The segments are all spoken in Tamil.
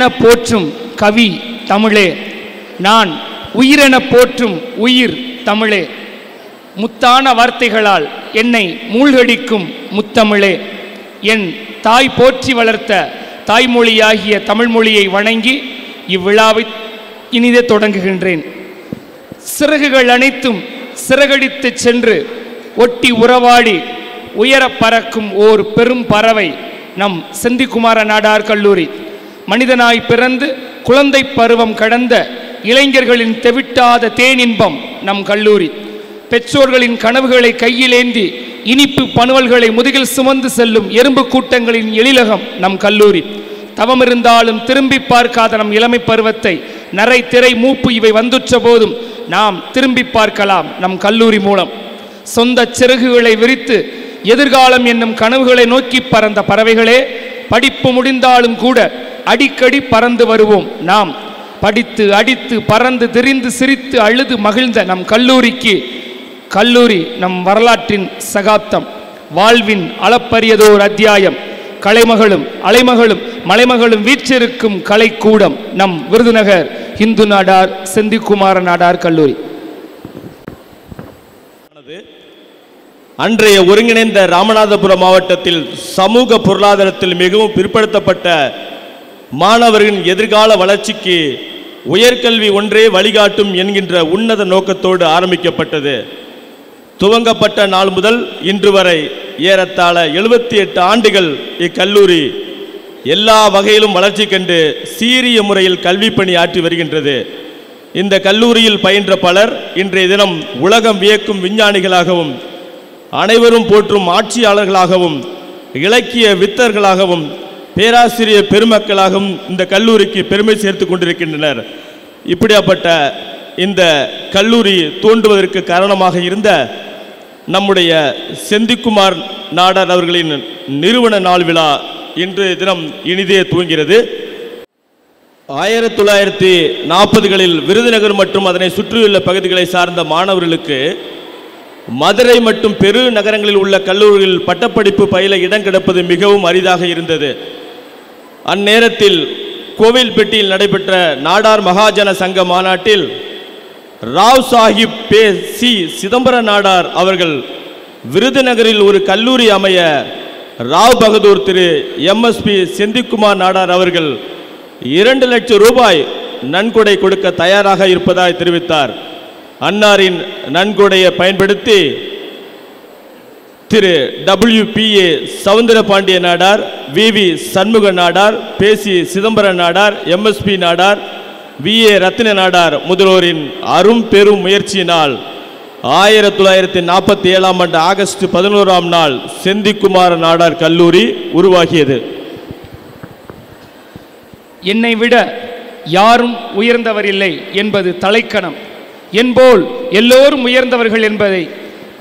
கண்ணென போற்றும் கவி தமிழே, நான் உயிரென போற்றும் உயிர் தமிழே, முத்தான வார்த்தைகளால் என்னை மூழ்கடிக்கும் முத்தமிழே, என் தாய் போற்றி வளர்த்த தாய்மொழியாகிய தமிழ்மொழியை வணங்கி இவ்விழாவை இனிதே தொடங்குகின்றேன். சிறகுகள் அனைத்தும் சிறகடித்து சென்று ஒட்டி உறவாடி உயர பறக்கும் ஓர் பெரும் பறவை நம் செந்திக்குமார நாடார் கல்லூரி. மனிதனாய் பிறந்து குழந்தை பருவம் கடந்த இளைஞர்களின் தெவிட்டாத தேனின்பம் நம் கல்லூரி. பெற்றோர்களின் கனவுகளை கையிலேந்தி இனிப்பு பணுவல்களை முதுகில் சுமந்து செல்லும் எறும்பு கூட்டங்களின் எழிலகம் நம் கல்லூரி. தவமிருந்தாலும் திரும்பி பார்க்காத நம் இளமை பருவத்தை நரை திரை மூப்பு இவை வந்துற்ற போதும் நாம் திரும்பி பார்க்கலாம் நம் கல்லூரி மூலம். சொந்த சிறகுகளை விரித்து எதிர்காலம் என்னும் கனவுகளை நோக்கி பறந்த பறவைகளே, படிப்பு முடிந்தாலும் கூட அடிக்கடி பறந்து வருவோம் நாம். படித்து அடித்து பறந்து திரிந்து சிரித்து அழுது மகிழ்ந்த நம் கல்லூரிக்கு கல்லூரி நம் வரலாற்றின் சகாப்தம், வாழ்வின் அளப்பரியதோர் அத்தியாயம். கலைமகளும் அலைமகளும் மலைமகளும் வீற்றிருக்கும் கலைக்கூடம் நம் விருதுநகர் இந்து நாடார் செந்திக்குமார நாடார் கல்லூரி. அன்றைய ஒருங்கிணைந்த ராமநாதபுரம் மாவட்டத்தில் சமூக பொருளாதாரத்தில் மிகவும் பிற்படுத்தப்பட்ட மாணவர்களின் எதிர்கால வளர்ச்சிக்கு உயர்கல்வி ஒன்றே வழிகாட்டும் என்கின்ற உன்னத நோக்கத்தோடு ஆரம்பிக்கப்பட்டது. துவங்கப்பட்ட நாள் முதல் இன்று வரை ஏறத்தாழ 78 ஆண்டுகள் இக்கல்லூரி எல்லா வகையிலும் வளர்ச்சி கண்டு சீரிய முறையில் கல்வி பணி ஆற்றி வருகின்றது. இந்த கல்லூரியில் பயின்ற பலர் இன்றைய தினம் உலகம் வியக்கும் விஞ்ஞானிகளாகவும் அனைவரும் போற்றும் ஆட்சியாளர்களாகவும் இலக்கிய வித்தர்களாகவும் பேராசிரியர் பெருமக்களாகவும் இந்த கல்லூரிக்கு பெருமை சேர்த்து கொண்டிருக்கின்றனர். இப்படியாப்பட்ட இந்த கல்லூரி தோன்றுவதற்கு காரணமாக இருந்த நம்முடைய செந்திக்குமார் நாடார் அவர்களின் நிறுவன நாள் விழா இன்று தினம் இனிதே துவங்கிறது. 1940களில் விருதுநகர் மற்றும் அதனை சுற்றியுள்ள பகுதிகளை சார்ந்த மாணவர்களுக்கு மதுரை மற்றும் பெரு நகரங்களில் உள்ள கல்லூரிகளில் பட்டப்படிப்பு பயில இடம் கிடைப்பது மிகவும் அரிதாக இருந்தது. அந்நேரத்தில் கோவில்பட்டியில் நடைபெற்ற நாடார் மகாஜன சங்க மாநாட்டில் ராவ் சாஹிப் பே சி சிதம்பர நாடார் அவர்கள் விருதுநகரில் ஒரு கல்லூரி அமைய ராவ் பகதூர் திரு எம்எஸ்பி செந்திக்குமார் நாடார் அவர்கள் 2 லட்சம் ரூபாய் நன்கொடை கொடுக்க தயாராக இருப்பதாய் தெரிவித்தார். அன்னாரின் நன்கொடையை பயன்படுத்தி திரு WPA சவுந்தரபாண்டிய நாடார், VV சண்முக நாடார், பேசி சிதம்பர நாடார், MSP நாடார், VA ரத்தின நாடார் முதல்வோரின் அரும் பெரும் முயற்சியினால் 1947ஆம் ஆண்டு ஆகஸ்ட் 11ஆம் நாள் செந்திக்குமார நாடார் கல்லூரி உருவாகியது. என்னை விட யாரும் உயர்ந்தவர் இல்லை என்பது தலைக்கணம், என்போல் எல்லோரும் உயர்ந்தவர்கள்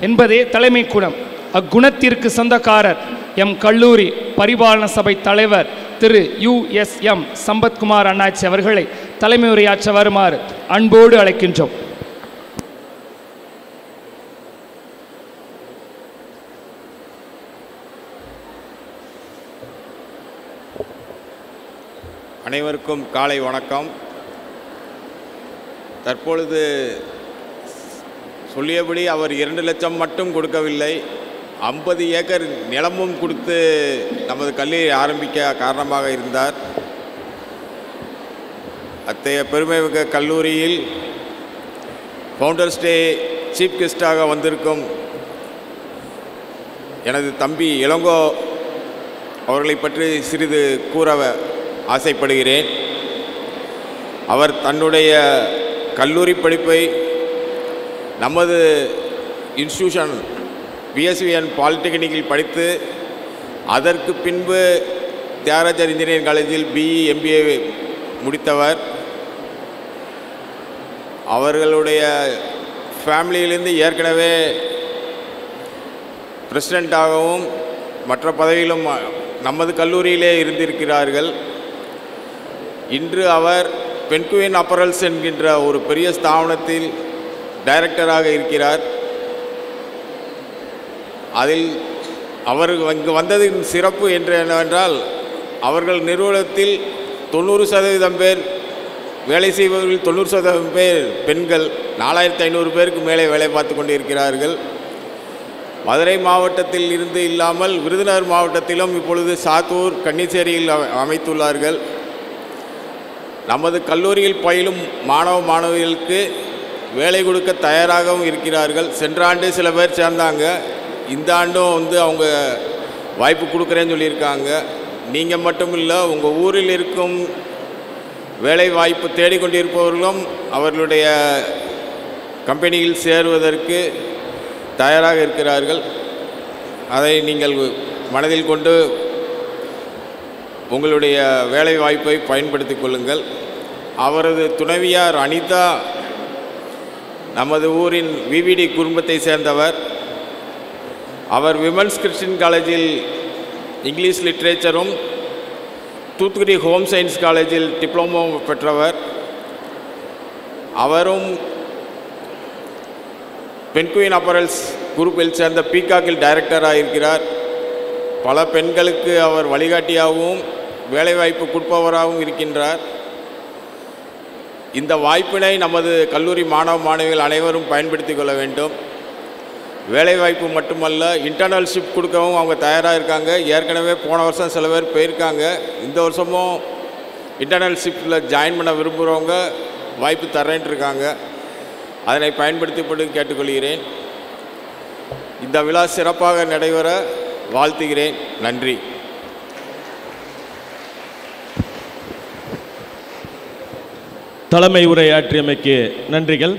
என்பதே தலைமை குணம். அக்குணத்திற்கு சொந்தக்காரர் எம் கல்லூரி பரிபாலன சபை தலைவர் திரு USM சம்பத்குமார் அண்ணாச்சி அவர்களை தலைமை உரையாற்ற வருமாறு அன்போடு அழைக்கின்றோம். அனைவருக்கும் காலை வணக்கம். தற்பொழுது சொல்லியபடி அவர் 2 லட்சம் மட்டும் கொடுக்கவில்லை, 50 ஏக்கர் நிலமும் கொடுத்து நமது கல்லூரி ஆரம்பிக்க காரணமாக இருந்தார். அத்தகைய பெருமைமிக்க கல்லூரியில் ஃபவுண்டர்ஸ் டே சீஃப் கெஸ்டாக வந்திருக்கும் எனது தம்பி இளங்கோ அவர்களை பற்றி சிறிது கூற ஆசைப்படுகிறேன். அவர் தன்னுடைய கல்லூரி படிப்பை நமது இன்ஸ்டியூஷன் BSVN பாலிடெக்னிக்கில் படித்து அதற்கு பின்பு தியாகராஜர் இன்ஜினியரிங் காலேஜில் BE MBA முடித்தவர். அவர்களுடைய ஃபேமிலியிலிருந்து ஏற்கனவே பிரசிடெண்ட்டாகவும் மற்ற பதவியிலும் நமது கல்லூரியிலே இருந்திருக்கிறார்கள். இன்று அவர் பென்குயின் அப்பரல்ஸ் என்கின்ற ஒரு பெரிய ஸ்தாபனத்தில் டைரக்டராக இருக்கிறார். அதில் அவர் இங்கு வந்ததின் சிறப்பு என்று என்னவென்றால், அவர்கள் நிறுவனத்தில் 90% பேர் வேலை செய்பவர்கள் 90% பேர் பெண்கள். 4500 பேருக்கு மேலே வேலை பார்த்து கொண்டு இருக்கிறார்கள். மதுரை மாவட்டத்தில் இருந்து இல்லாமல் விருதுநகர் மாவட்டத்திலும் இப்பொழுது சாத்தூர், கன்னிச்சேரியில் அமைத்துள்ளார்கள். நமது கல்லூரியில் பயிலும் மாணவ மாணவிகளுக்கு வேலை கொடுக்க தயாராகவும் இருக்கிறார்கள். சென்ற ஆண்டு சில பேர் சேர்ந்தாங்க. இந்த ஆண்டும் அவங்க வாய்ப்பு கொடுக்குறேன்னு சொல்லியிருக்காங்க. நீங்கள் மட்டும் இல்லை, உங்கள் ஊரில் இருக்கும் வேலை வாய்ப்பு தேடிக்கொண்டிருப்பவர்களும் அவர்களுடைய கம்பெனியில் சேருவதற்கு தயாராக இருக்கிறார்கள். அதை நீங்கள் மனதில் கொண்டு உங்களுடைய வேலை வாய்ப்பை பயன்படுத்தி கொள்ளுங்கள். அவரது துணைவியார் அனிதா நமது ஊரின் விவிடி குடும்பத்தை சேர்ந்தவர். அவர் விமன்ஸ் கிறிஸ்டியன் காலேஜில் இங்கிலீஷ் லிட்ரேச்சரும், தூத்துக்குடி ஹோம் சயின்ஸ் காலேஜில் டிப்ளமோ பெற்றவர். அவரும் பென்குயின் அப்பரல்ஸ் குரூப்பில் சேர்ந்த பீகாக்கில் டைரக்டராக இருக்கிறார். பல பெண்களுக்கு அவர் வழிகாட்டியாகவும் வேலைவாய்ப்பு கொடுப்பவராகவும் இருக்கின்றார். இந்த வாய்ப்பினை நமது கல்லூரி மாணவ மாணவிகள் அனைவரும் பயன்படுத்தி கொள்ள வேண்டும். வேலைவாய்ப்பு மட்டுமல்ல, இன்டர்னல்ஷிப் கொடுக்கவும் அவங்க தயாராக இருக்காங்க. ஏற்கனவே போன வருஷம் சில பேர் போயிருக்காங்க. இந்த வருஷமும் இன்டர்னல்ஷிப்பில் ஜாயின் பண்ண விரும்புகிறவங்க வாய்ப்பு தரேன்ட்டு இருக்காங்க. அதனை பயன்படுத்தி கேட்டுக்கொள்கிறேன். இந்த விழா சிறப்பாக நடைபெற வாழ்த்துகிறேன். நன்றி. தலைமை உரையாற்றியமைக்கு நன்றிகள்.